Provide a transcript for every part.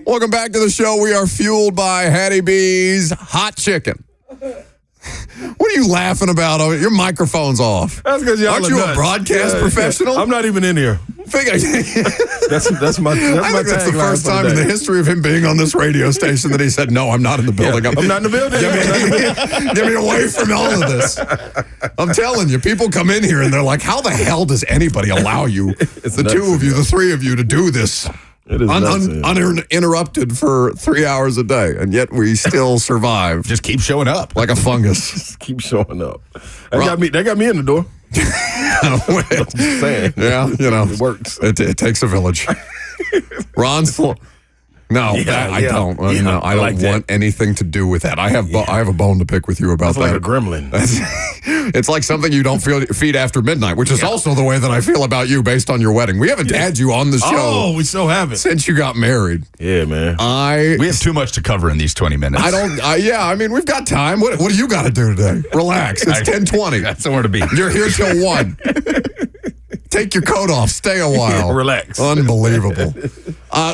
Welcome back to the show. We are fueled by Hattie B's Hot Chicken. What are you laughing about? Your microphone's off. That's because y'all Aren't you a broadcast professional? I'm not even in here. That's my that's the first time in the history of him being on this radio station that he said, no, I'm not in the building. Yeah, I'm not in the building. Get me away from all of this. I'm telling you, people come in here and they're like, how the hell does anybody allow you, the two of you, the three of you, to do this uninterrupted for 3 hours a day? And yet we still survive. Just keep showing up. Like a fungus. Just keep showing up. They got me in the door. I'm just saying. Yeah, it works. It takes a village. Ron's no, I don't. No, I don't want anything to do with that. I have a bone to pick with you about That's that. like a gremlin. It's like something you don't feed after midnight, which is also the way that I feel about you based on your wedding. We haven't had you on the show. Oh, we so haven't. Since you got married. Yeah, man. We have too much to cover in these 20 minutes. We've got time. What do you got to do today? Relax. It's 10:20. That's somewhere to be. You're here till 1. Take your coat off. Stay a while. Relax. Unbelievable.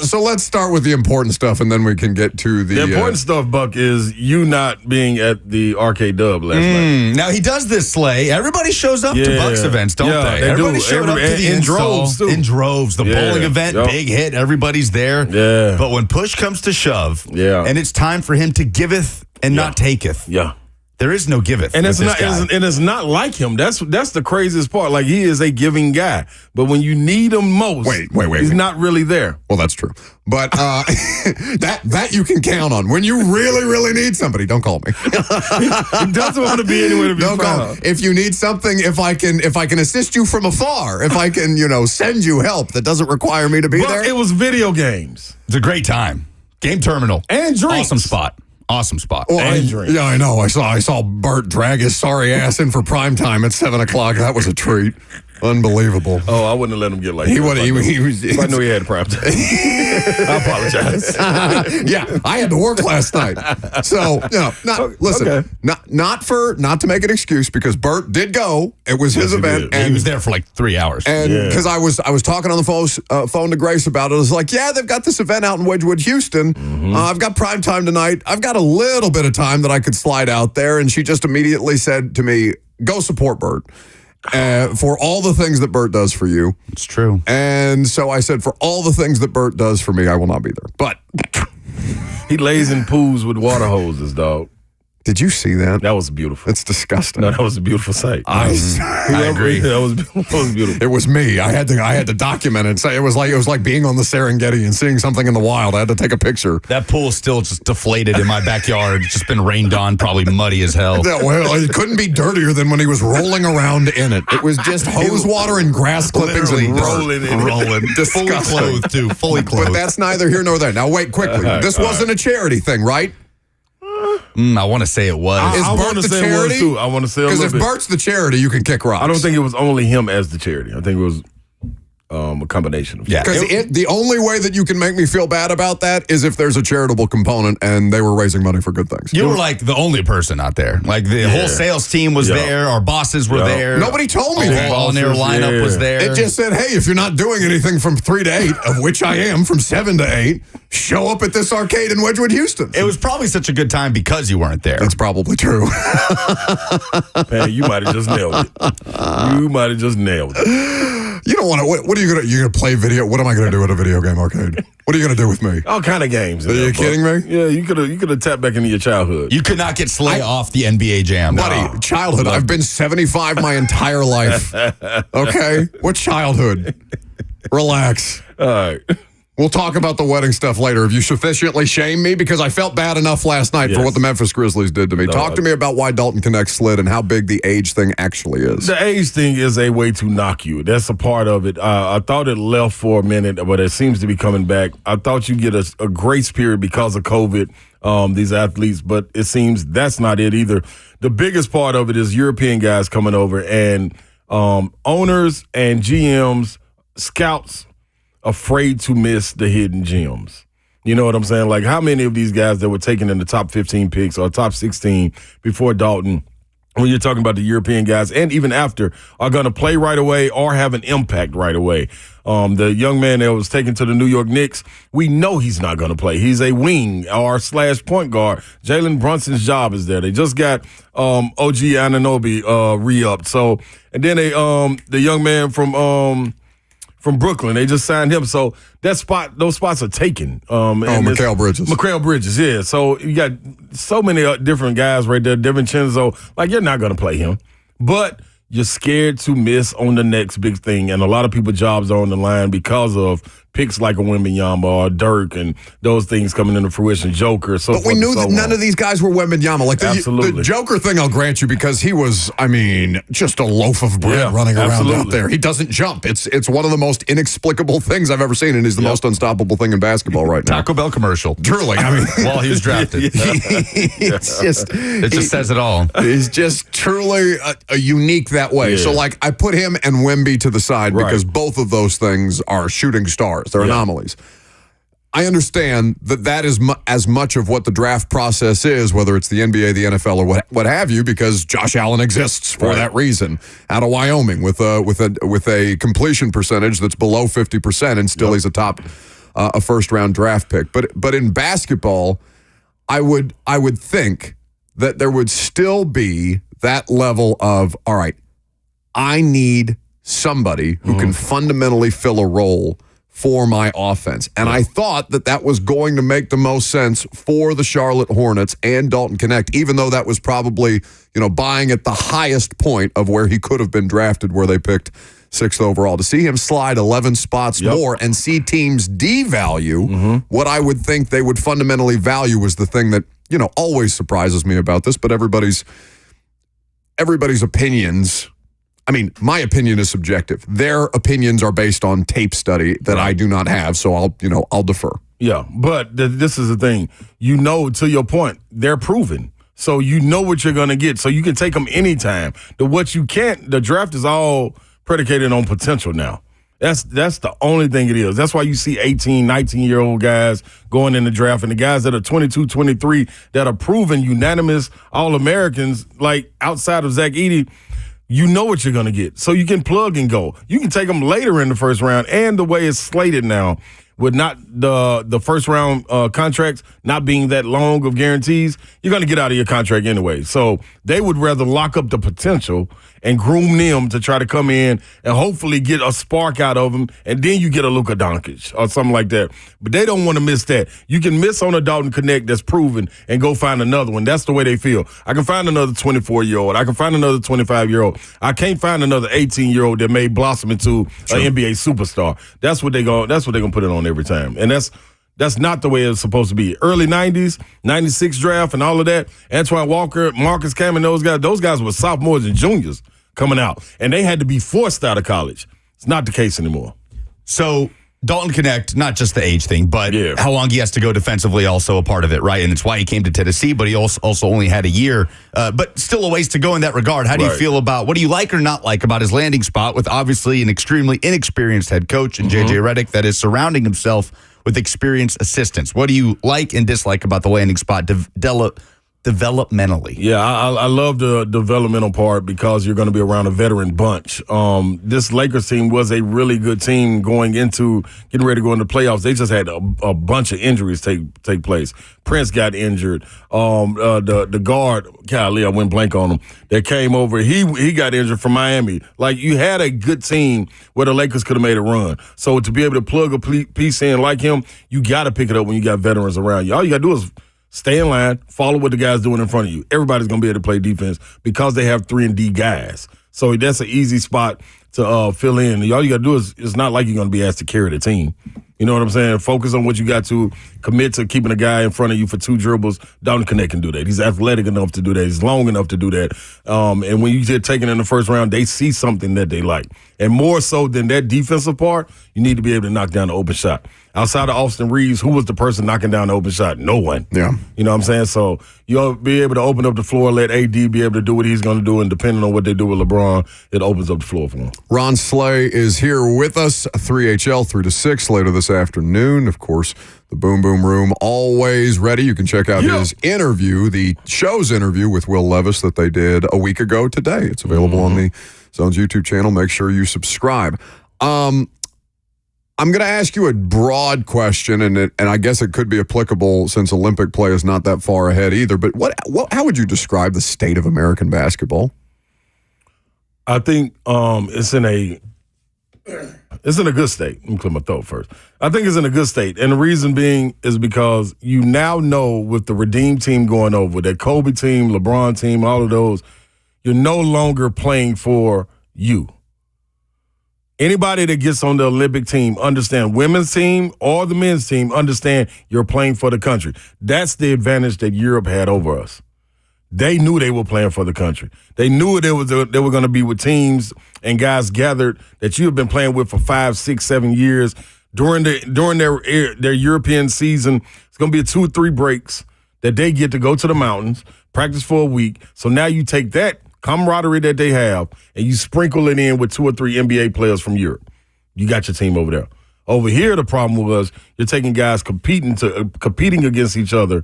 So let's start with the important stuff, and then we can get to the important stuff, Buck, is you not being at the Arcade Dub last night. Now, he does this sleigh. Everybody shows up to Buck's events, don't they? Everybody showed up to the in droves, too. In droves. The bowling event, big hit. Everybody's there. Yeah. But when push comes to shove, and it's time for him to giveth and not taketh. Yeah. There is no giveth. And it's not like him. That's the craziest part. Like, he is a giving guy. But when you need him most, he's not really there. Well, that's true. But that you can count on. When you really, really need somebody, don't call me. He doesn't want to be anywhere to be found. Call. If you need something, if I can assist you from afar, if I can, send you help that doesn't require me to be there. It was video games. It's a great time. Game terminal. And drinks. Awesome spot. Well, I know. I saw Bert drag his sorry ass in for prime time at 7 o'clock. That was a treat. Unbelievable. Oh, I wouldn't have let him get like that. If I knew he had prime time. I apologize. I had to work last night. So, not to make an excuse, because Bert did go. It was his event. And he was there for like 3 hours. And because I was talking on the phone to Grace about it. I was like, they've got this event out in Wedgwood, Houston. Mm-hmm. I've got prime time tonight. I've got a little bit of time that I could slide out there. And she just immediately said to me, go support Bert. For all the things that Bert does for you. It's true. And so I said, for all the things that Bert does for me, I will not be there. But he lays in pools with water hoses, dog. Did you see that? That was beautiful. It's disgusting. No, that was a beautiful sight. I agree. That was beautiful. It was me. I had to document it and say it was like being on the Serengeti and seeing something in the wild. I had to take a picture. That pool's still just deflated in my backyard. It's just been rained on, probably muddy as hell. Well, it couldn't be dirtier than when he was rolling around in it. It was just hose water and grass clippings and rolling. Disgusting. Fully clothed, too. Fully clothed. But that's neither here nor there. Now, wait, quickly. This wasn't a charity thing, right? I want to say it was. Is Bert the charity? Too. I want to say a little bit. Because if Bert's the charity, you can kick rocks. I don't think it was only him as the charity. I think it was a combination of because the only way that you can make me feel bad about that is if there's a charitable component and they were raising money for good things. You were like the only person out there. Like the whole sales team was there. Our bosses were there. Nobody told me that. The volunteer lineup was there. It just said, hey, if you're not doing anything from 3 to 8, of which I am from 7 to 8, show up at this arcade in Wedgwood, Houston. It was probably such a good time because you weren't there. That's probably true. Man, you might have just nailed it. You don't want to. What are you gonna play video? What am I gonna do at a video game arcade? What are you gonna do with me? All kind of games. Are you kidding me? Yeah, you could have tapped back into your childhood. You could not get Slay off the NBA Jam, buddy. Childhood. I've been 75 my entire life. Okay, what childhood? Relax. All right. We'll talk about the wedding stuff later. Have you sufficiently shamed me? Because I felt bad enough last night for what the Memphis Grizzlies did to me. Talk to me about why Dalton Knecht slid and how big the age thing actually is. The age thing is a way to knock you. That's a part of it. I thought it left for a minute, but it seems to be coming back. I thought you get a grace period because of COVID, these athletes, but it seems that's not it either. The biggest part of it is European guys coming over and owners and GMs, scouts, afraid to miss the hidden gems. You know what I'm saying? Like, how many of these guys that were taken in the top 15 picks or top 16 before Dalton when you're talking about the European guys, and even after, are going to play right away or have an impact right away. The young man that was taken to the New York Knicks, we know he's not going to play. He's a wing or / point guard. Jalen Brunson's job is there. They just got OG Anunoby re-upped. So, and then the young man from Brooklyn, they just signed him. So those spots are taken. Mikal Bridges. Mikal Bridges, yeah. So you got so many different guys right there. DiVincenzo, like you're not going to play him. But you're scared to miss on the next big thing. And a lot of people's jobs are on the line because of picks like a Wembanyama or Dirk and those things coming into fruition, Joker. But we knew that none of these guys were Wembanyama. Like the Joker thing, I'll grant you, because he was, just a loaf of bread running around out there. He doesn't jump. It's one of the most inexplicable things I've ever seen, and he's the most unstoppable thing in basketball right now. Taco Bell commercial. Truly, while he was drafted. It just says it all. He's just truly a unique that way. Yeah. So, I put him and Wemby to the side because both of those things are shooting stars. They're anomalies. I understand that is as much of what the draft process is, whether it's the NBA, the NFL, or what have you, because Josh Allen exists for that reason. Out of Wyoming with a completion percentage that's below 50%, and still he's a first round draft pick. But in basketball, I would think that there would still be that level of, all right, I need somebody who can fundamentally fill a role for my offense. And I thought that was going to make the most sense for the Charlotte Hornets and Dalton Knecht, even though that was probably, buying at the highest point of where he could have been drafted, where they picked 6th overall. To see him slide 11 spots more and see teams devalue what I would think they would fundamentally value was the thing that, always surprises me about this, but everybody's opinions. My opinion is subjective. Their opinions are based on tape study that I do not have, so I'll defer. Yeah, but this is the thing. To your point, they're proven. So you know what you're going to get. So you can take them anytime. The draft is all predicated on potential now. That's the only thing it is. That's why you see 18, 19-year-old guys going in the draft, and the guys that are 22, 23 that are proven unanimous All-Americans, like outside of Zach Edey, you know what you're going to get. So you can plug and go. You can take them later in the first round, and the way it's slated now, with not the first round contracts not being that long of guarantees, you're going to get out of your contract anyway. So they would rather lock up the potential and groom them to try to come in and hopefully get a spark out of them, and then you get a Luka Doncic or something like that. But they don't want to miss that. You can miss on a Dalton Knecht that's proven and go find another one. That's the way they feel. I can find another 24-year-old. I can find another 25-year-old. I can't find another 18-year-old that may blossom into an NBA superstar. That's what they're gonna put it on every time. And that's not the way it's supposed to be. Early 90s, 96 draft and all of that, Antoine Walker, Marcus Camby, those guys were sophomores and juniors coming out. And they had to be forced out of college. It's not the case anymore. So Dalton Knecht, not just the age thing, but how long he has to go defensively, also a part of it, right? And it's why he came to Tennessee, but he also only had a year. But still a ways to go in that regard. How do you feel about, what do you like or not like about his landing spot with obviously an extremely inexperienced head coach and J.J. Redick that is surrounding himself with experienced assistants? What do you like and dislike about the landing spot developmentally? Yeah, I love the developmental part because you're going to be around a veteran bunch. This Lakers team was a really good team getting ready to go into the playoffs. They just had a bunch of injuries take place. Prince got injured. The guard, golly, I went blank on him, that came over, he got injured from Miami. Like, you had a good team where the Lakers could have made a run. So to be able to plug a piece in like him, you got to pick it up when you got veterans around you. All you got to do is stay in line, follow what the guy's doing in front of you. Everybody's going to be able to play defense because they have 3-and-D guys. So that's an easy spot to fill in. All you got to do is, it's not like you're going to be asked to carry the team. You know what I'm saying? Focus on what you got to. Commit to keeping a guy in front of you for 2 dribbles. Dalton Knecht can do that. He's athletic enough to do that. He's long enough to do that. And when you get taken in the first round, they see something that they like. And more so than that defensive part, you need to be able to knock down the open shot. Outside of Austin Reeves, who was the person knocking down the open shot? No one. Yeah. You know what I'm saying? So you'll be able to open up the floor, let AD be able to do what he's going to do, and depending on what they do with LeBron, it opens up the floor for him. Ron Slay is here with us, 3HL 3 to 6 later this this afternoon. Of course, the Boom Boom Room always ready. You can check out his interview, the show's interview with Will Levis that they did a week ago today. It's available on the Zone's YouTube channel. Make sure you subscribe. I'm going to ask you a broad question, and I guess it could be applicable since Olympic play is not that far ahead either. But how would you describe the state of American basketball? I think it's in a good state. Let me clear my throat first. I think it's in a good state. And the reason being is because you now know with the Redeem team going over, that Kobe team, LeBron team, all of those, you're no longer playing for you. Anybody that gets on the Olympic team, understand women's team or the men's team, understand you're playing for the country. That's the advantage that Europe had over us. They knew they were playing for the country. They knew they were going to be with teams and guys gathered that you have been playing with for 5, 6, 7 years. During their European season, it's going to be 2 or 3 breaks that they get to go to the mountains, practice for a week. So now you take that camaraderie that they have and you sprinkle it in with 2 or 3 NBA players from Europe. You got your team over there. Over here, the problem was you're taking guys competing against each other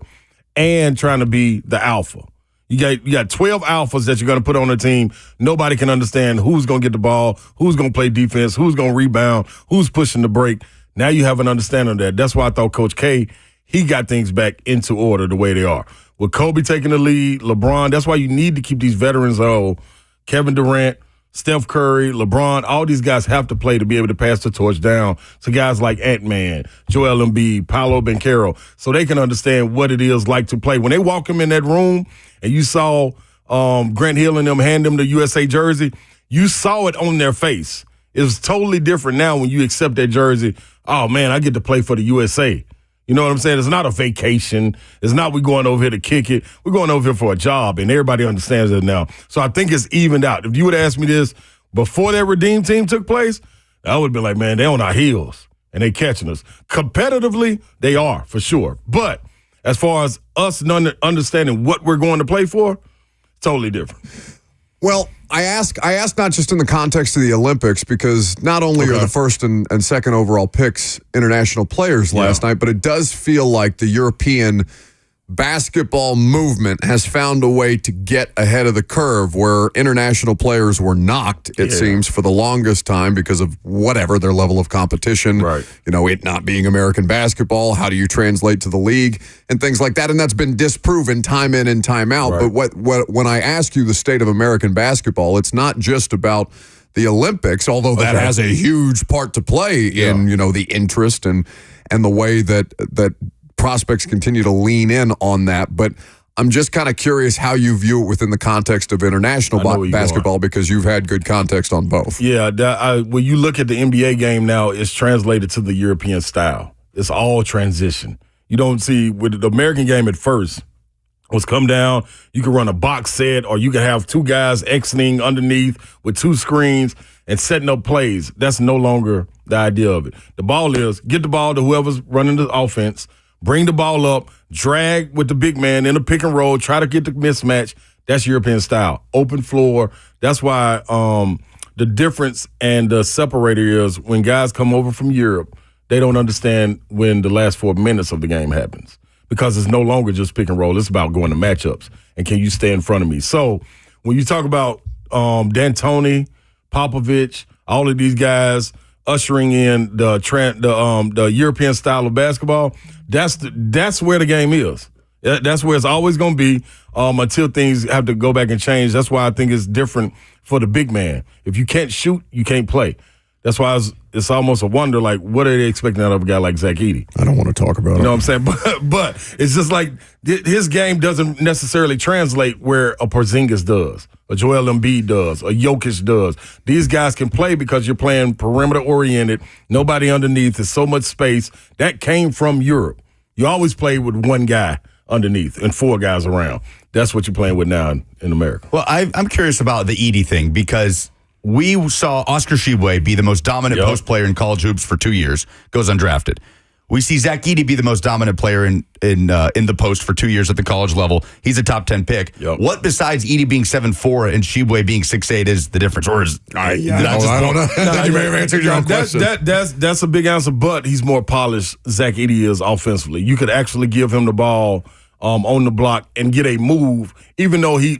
and trying to be the alpha. You got 12 alphas that you're going to put on a team. Nobody can understand who's going to get the ball, who's going to play defense, who's going to rebound, who's pushing the break. Now you have an understanding of that. That's why I thought Coach K, he got things back into order the way they are. With Kobe taking the lead, LeBron, that's why you need to keep these veterans whole. Kevin Durant, Steph Curry, LeBron, all these guys have to play to be able to pass the torch down to guys like Ant-Man, Joel Embiid, Paolo Banchero, so they can understand what it is like to play. When they walk them in that room and you saw Grant Hill and them hand them the USA jersey, you saw it on their face. It was totally different now when you accept that jersey. Oh, man, I get to play for the USA. You know what I'm saying? It's not a vacation. It's not we going over here to kick it. We're going over here for a job, and everybody understands it now. So I think it's evened out. If you would ask me this before that Redeem team took place, I would be like, man, they're on our heels, and they catching us. Competitively, they are, for sure. But as far as us understanding what we're going to play for, totally different. Well, I ask not just in the context of the Olympics, because not only are the first and second overall picks international players last night, but it does feel like the European basketball movement has found a way to get ahead of the curve where international players were knocked, it seems, for the longest time because of whatever their level of competition, you know, it not being American basketball, how do you translate to the league and things like that. And that's been disproven time in and time out. But when I ask you the state of American basketball, it's not just about the Olympics, although that has a huge part to play in, you know, the interest and the way that prospects continue to lean in on that. But I'm just kind of curious how you view it within the context of international basketball, because you've had good context on both. Yeah, when you look at the NBA game now, it's translated to the European style. It's all transition. You don't see, with the American game at first, was come down, you can run a box set, or you can have 2 guys exiting underneath with 2 screens and setting up plays. That's no longer the idea of it. The ball is, get the ball to whoever's running the offense, bring the ball up, drag with the big man in a pick and roll, try to get the mismatch. That's European style. Open floor. That's why the difference and the separator is when guys come over from Europe, they don't understand when the last 4 minutes of the game happens, because it's no longer just pick and roll. It's about going to matchups and can you stay in front of me. So when you talk about D'Antoni, Popovich, all of these guys ushering in the European style of basketball, that's where the game is. That's where it's always going to be until things have to go back and change. That's why I think it's different for the big man. If you can't shoot, you can't play. That's why it's almost a wonder, like, what are they expecting out of a guy like Zach Edey? I don't want to talk about it. You know what I'm saying? But it's just like his game doesn't necessarily translate where a Porzingis does, a Joel Embiid does, a Jokic does. These guys can play because you're playing perimeter-oriented, nobody underneath, there's so much space. That came from Europe. You always play with 1 guy underneath and 4 guys around. That's what you're playing with now in America. Well, I'm curious about the Edey thing, because we saw Oscar Tshiebwe be the most dominant post player in college hoops for 2 years, goes undrafted. We see Zach Edey be the most dominant player in the post for 2 years at the college level. He's a top 10 pick. Yep. What besides Edey being 7'4" and Sheboy being 6'8" is the difference? Or is I don't know. You may have answered your own question. That's a big answer, but he's more polished. Zach Edey is offensively. You could actually give him the ball on the block and get a move, even though he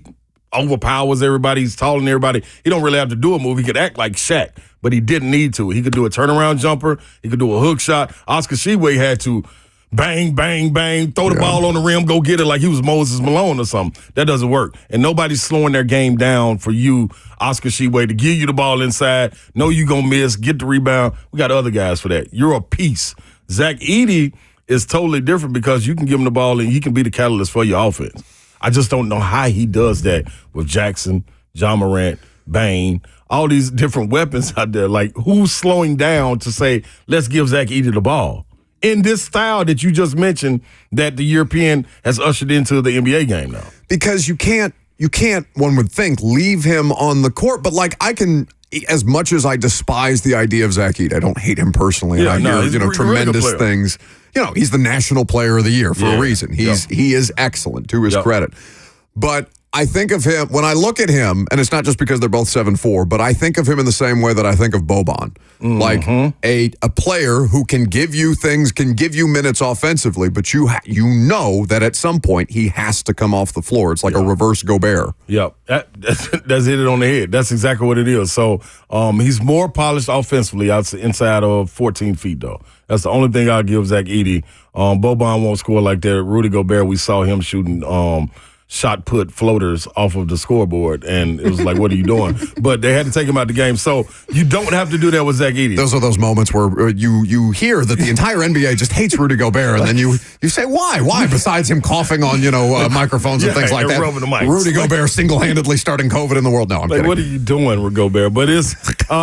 overpowers everybody. He's taller than everybody. He don't really have to do a move. He could act like Shaq, but he didn't need to. He could do a turnaround jumper. He could do a hook shot. Oscar Sheboy had to bang, bang, bang, throw the ball on the rim, go get it like he was Moses Malone or something. That doesn't work. And nobody's slowing their game down for you, Oscar Sheboy, to give you the ball inside. Know you're going to miss, get the rebound. We got other guys for that. You're a piece. Zach Edey is totally different because you can give him the ball and he can be the catalyst for your offense. I just don't know how he does that with Jackson, John Morant, Bane, all these different weapons out there. Like, who's slowing down to say, let's give Zach Edey the ball? In this style that you just mentioned that the European has ushered into the NBA game now. Because you can't, one would think, leave him on the court. But, like, I can, as much as I despise the idea of Zach Edey, I don't hate him personally. Yeah, and I hear, tremendous really things. He's the National Player of the Year for a reason. He is excellent, to his credit. But I think of him, when I look at him, and it's not just because they're both 7'4", but I think of him in the same way that I think of Boban. Mm-hmm. Like a player who can give you things, can give you minutes offensively, but you know that at some point he has to come off the floor. It's like a reverse Gobert. Yep, that's hit it on the head. That's exactly what it is. So he's more polished offensively inside of 14 feet, though. That's the only thing I'll give Zach Edey. Boban won't score like that. Rudy Gobert, we saw him shooting shot put floaters off of the scoreboard, and it was like, what are you doing? But they had to take him out the game. So you don't have to do that with Zach Edey. Those are those moments where you hear that the entire NBA just hates Rudy Gobert, and then you say, why? Why? Besides him coughing on microphones and things like that, rubbing the mics. Rudy Gobert single-handedly starting COVID in the world. No, I'm kidding. What are you doing with Gobert? But it's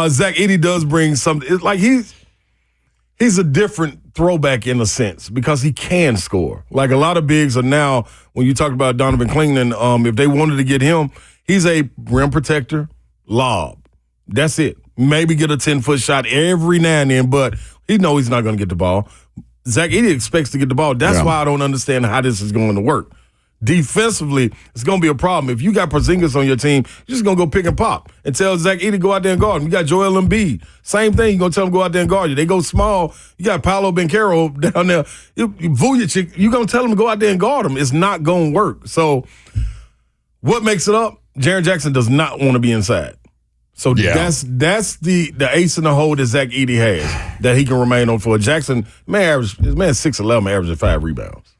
Zach Edey does bring something. It's like he's a different throwback in a sense because he can score. Like a lot of bigs are now, when you talk about Donovan Klingman, if they wanted to get him, he's a rim protector, lob. That's it. Maybe get a 10-foot shot every now and then, but he knows he's not going to get the ball. Zach Edey expects to get the ball. That's why I don't understand how this is going to work. Defensively, it's going to be a problem. If you got Porzingis on your team, you're just going to go pick and pop and tell Zach Edey to go out there and guard him. You got Joel Embiid. Same thing. You're going to tell him to go out there and guard you. They go small. You got Paolo Banchero down there. Vujacic, you're going to tell him to go out there and guard him. It's not going to work. So what makes it up? Jaren Jackson does not want to be inside. So that's the ace in the hole that Zach Edey has that he can remain on for. Jackson, his man 6'11", averaging 5 rebounds.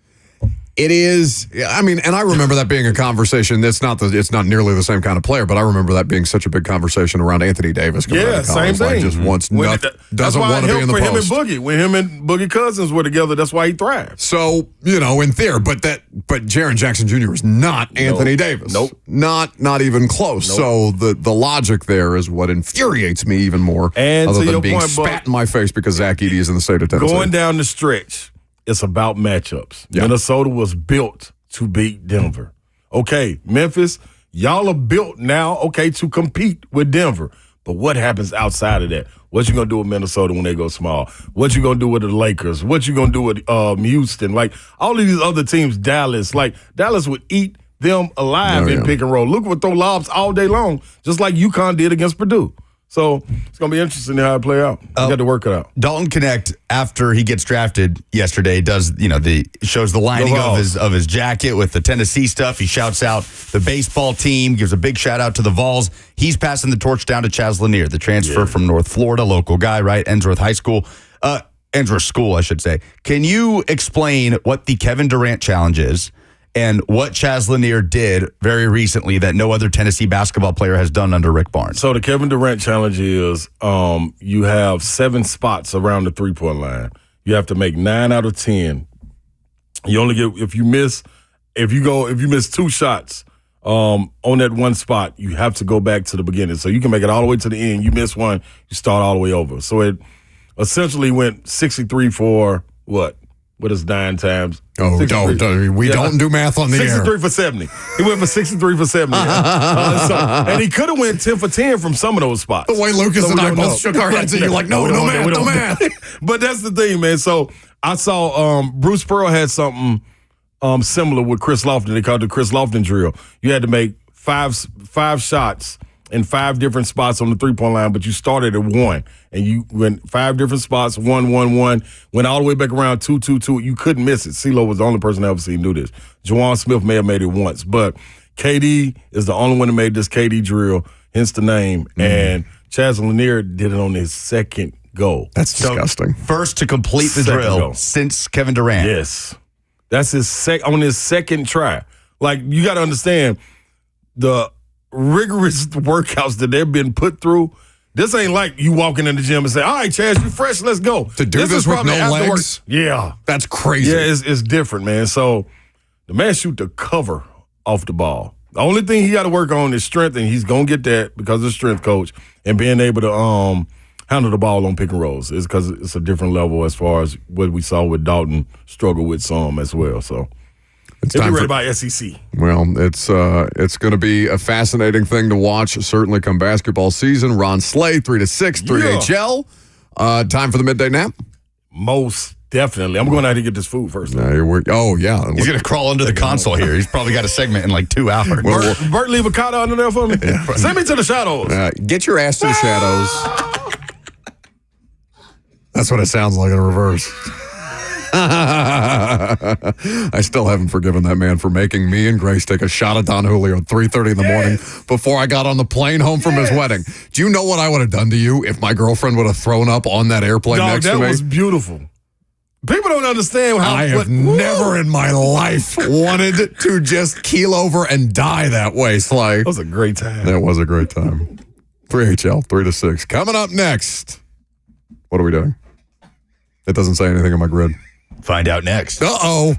It is. I mean, and I remember that being a conversation. It's not nearly the same kind of player, but I remember that being such a big conversation around Anthony Davis. Yeah, same thing. Like just doesn't want to be in the post. Him and Boogie. When him and Boogie Cousins were together, that's why he thrived. So in theory, but Jaren Jackson Jr. is not Anthony Davis. Nope. Not even close. Nope. So the logic there is what infuriates me even more. And other to than your being point, spat in my face because Zach Edey is in the state of Tennessee. Going down the stretch, it's about matchups. Yeah. Minnesota was built to beat Denver. Okay, Memphis, y'all are built now, to compete with Denver. But what happens outside of that? What you going to do with Minnesota when they go small? What you going to do with the Lakers? What you going to do with Houston? Like, all of these other teams, Dallas would eat them alive in pick and roll. Luka would throw lobs all day long, just like UConn did against Purdue. So it's going to be interesting how it play out. You got to work it out. Dalton Knecht, after he gets drafted yesterday, does shows the lining of his jacket with the Tennessee stuff. He shouts out the baseball team, gives a big shout out to the Vols. He's passing the torch down to Chaz Lanier, the transfer from North Florida, local guy, right? Ensworth School, I should say. Can you explain what the Kevin Durant challenge is? And what Chaz Lanier did very recently that no other Tennessee basketball player has done under Rick Barnes. So the Kevin Durant challenge is you have 7 spots around the three-point line. You have to make 9 out of 10. You only get if you miss 2 shots on that one spot, you have to go back to the beginning. So you can make it all the way to the end. You miss one, you start all the way over. So it essentially went 63 for what? What is 9 times? Oh, don't do math on the 63 for 70. He went for 63 for 70. And he could have went 10 for 10 from some of those spots. The way Lucas and I both shook our heads at you like, no math. But that's the thing, man. So I saw Bruce Pearl had something similar with Chris Lofton. They called it the Chris Lofton drill. You had to make five shots in 5 different spots on the three-point line, but you started at 1. And you went 5 different spots, 1, 1, 1, went all the way back around 2, 2, 2. You couldn't miss it. CeeLo was the only person I ever seen do this. Juwan Smith may have made it once, but KD is the only one that made this KD drill, hence the name. Mm-hmm. And Chaz Lanier did it on his second go. That's disgusting. First to complete the drill since Kevin Durant. Yes. That's on his second try. Like, you got to understand the rigorous workouts that they've been put through. This ain't like you walking in the gym and say, all right, Chaz, you fresh, let's go. To do this with no legs? Yeah. That's crazy. Yeah, it's different, man. So the man shoot the cover off the ball. The only thing he got to work on is strength, and he's going to get that because of the strength coach, and being able to handle the ball on pick and rolls. Is because it's a different level as far as what we saw with Dalton struggle with some as well. So it's be time ready by SEC. Well, it's going to be a fascinating thing to watch, certainly come basketball season. Ron Slay, 3 to 6, 3HL. Time for the midday nap? Most definitely. I'm going to have to get this food first. Yeah. He's going to crawl under the console here. He's probably got a segment in like 2 hours. Bert, leave a cotta under there for me. Yeah. Send me to the shadows. Get your ass to the shadows. That's what it sounds like in reverse. I still haven't forgiven that man for making me and Grace take a shot at Don Julio at 3:30 in the morning before I got on the plane home from his wedding. Do you know what I would have done to you if my girlfriend would have thrown up on that airplane next to me? That was beautiful. People don't understand how I have never in my life wanted to just keel over and die that way, Sly. That was a great time. That was a great time. 3HL, 3 to 6. Coming up next. What are we doing? It doesn't say anything on my grid. Find out next. Uh-oh.